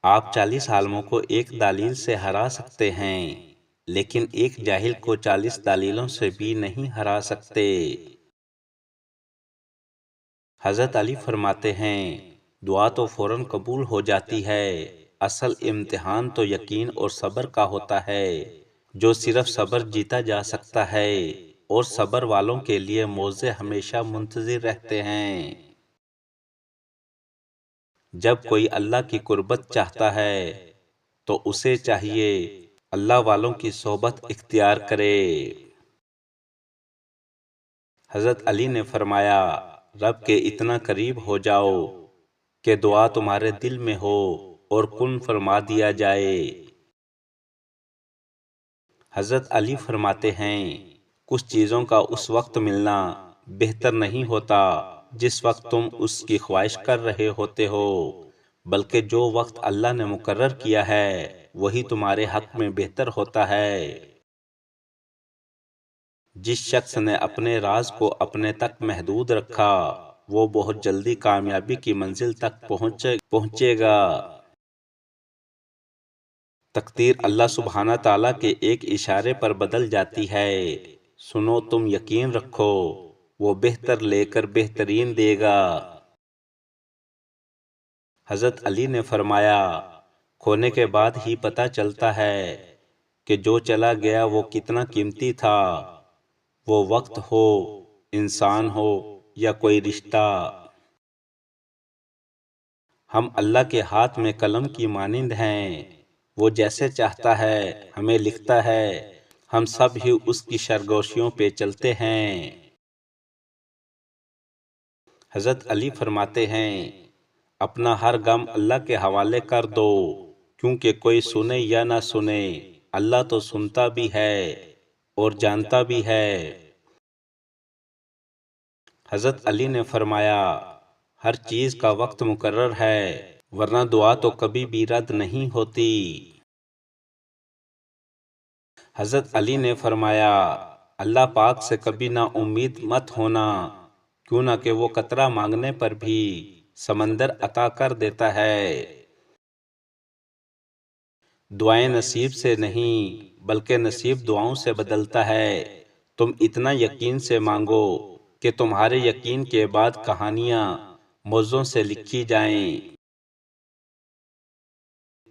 آپ 40 عالموں کو ایک دلیل سے ہرا سکتے ہیں، لیکن ایک جاہل کو 40 دلیلوں سے بھی نہیں ہرا سکتے۔ حضرت علی فرماتے ہیں، دعا تو فوراً قبول ہو جاتی ہے، اصل امتحان تو یقین اور صبر کا ہوتا ہے۔ جو صرف صبر جیتا جا سکتا ہے، اور صبر والوں کے لیے موزے ہمیشہ منتظر رہتے ہیں۔ جب کوئی اللہ کی قربت چاہتا ہے تو اسے چاہیے اللہ والوں کی صحبت اختیار کرے۔ حضرت علی نے فرمایا، رب کے اتنا قریب ہو جاؤ کہ دعا تمہارے دل میں ہو اور کن فرما دیا جائے۔ حضرت علی فرماتے ہیں، کچھ چیزوں کا اس وقت ملنا بہتر نہیں ہوتا جس وقت تم اس کی خواہش کر رہے ہوتے ہو، بلکہ جو وقت اللہ نے مقرر کیا ہے وہی تمہارے حق میں بہتر ہوتا ہے۔ جس شخص نے اپنے راز کو اپنے تک محدود رکھا وہ بہت جلدی کامیابی کی منزل تک پہنچے گا۔ تقدیر اللہ سبحانہ تعالیٰ کے ایک اشارے پر بدل جاتی ہے۔ سنو، تم یقین رکھو، وہ بہتر لے کر بہترین دے گا۔ حضرت علی نے فرمایا، کھونے کے بعد ہی پتہ چلتا ہے کہ جو چلا گیا وہ کتنا قیمتی تھا، وہ وقت ہو، انسان ہو یا کوئی رشتہ۔ ہم اللہ کے ہاتھ میں قلم کی مانند ہیں، وہ جیسے چاہتا ہے ہمیں لکھتا ہے، ہم سب ہی اس کی سرگوشیوں پہ چلتے ہیں۔ حضرت علی فرماتے ہیں، اپنا ہر غم اللہ کے حوالے کر دو، کیونکہ کوئی سنے یا نہ سنے، اللہ تو سنتا بھی ہے اور جانتا بھی ہے۔ حضرت علی نے فرمایا، ہر چیز کا وقت مقرر ہے، ورنہ دعا تو کبھی بھی رد نہیں ہوتی۔ حضرت علی نے فرمایا، اللہ پاک سے کبھی نا امید مت ہونا، کیوں نہ کہ وہ قطرہ مانگنے پر بھی سمندر عطا کر دیتا ہے۔ دعائیں نصیب سے نہیں بلکہ نصیب دعاؤں سے بدلتا ہے۔ تم اتنا یقین سے مانگو کہ تمہارے یقین کے بعد کہانیاں موزوں سے لکھی جائیں۔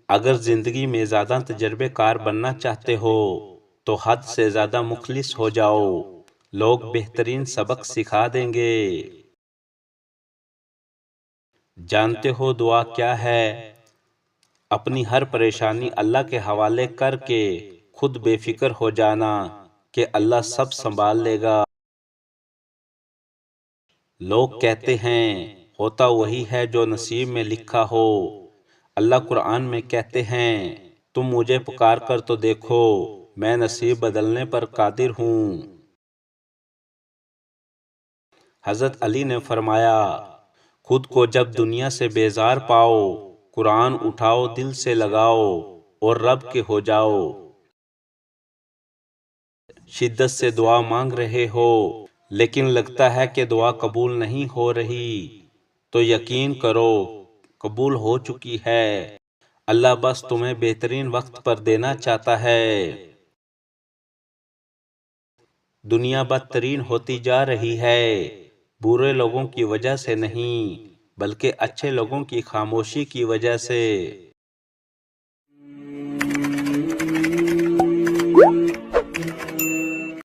اگر زندگی میں زیادہ تجربے کار بننا چاہتے ہو تو حد سے زیادہ مخلص ہو جاؤ، لوگ بہترین سبق سکھا دیں گے۔ جانتے ہو دعا کیا ہے؟ اپنی ہر پریشانی اللہ کے حوالے کر کے خود بے فکر ہو جانا کہ اللہ سب سنبھال لے گا۔ لوگ کہتے ہیں ہوتا وہی ہے جو نصیب میں لکھا ہو۔ اللہ قرآن میں کہتے ہیں، تم مجھے پکار کر تو دیکھو، میں نصیب بدلنے پر قادر ہوں۔ حضرت علی نے فرمایا، خود کو جب دنیا سے بیزار پاؤ، قرآن اٹھاؤ، دل سے لگاؤ اور رب کے ہو جاؤ۔ شدت سے دعا مانگ رہے ہو لیکن لگتا ہے کہ دعا قبول نہیں ہو رہی، تو یقین کرو قبول ہو چکی ہے۔ اللہ بس تمہیں بہترین وقت پر دینا چاہتا ہے۔ دنیا بدترین ہوتی جا رہی ہے، برے لوگوں کی وجہ سے نہیں بلکہ اچھے لوگوں کی خاموشی کی وجہ سے۔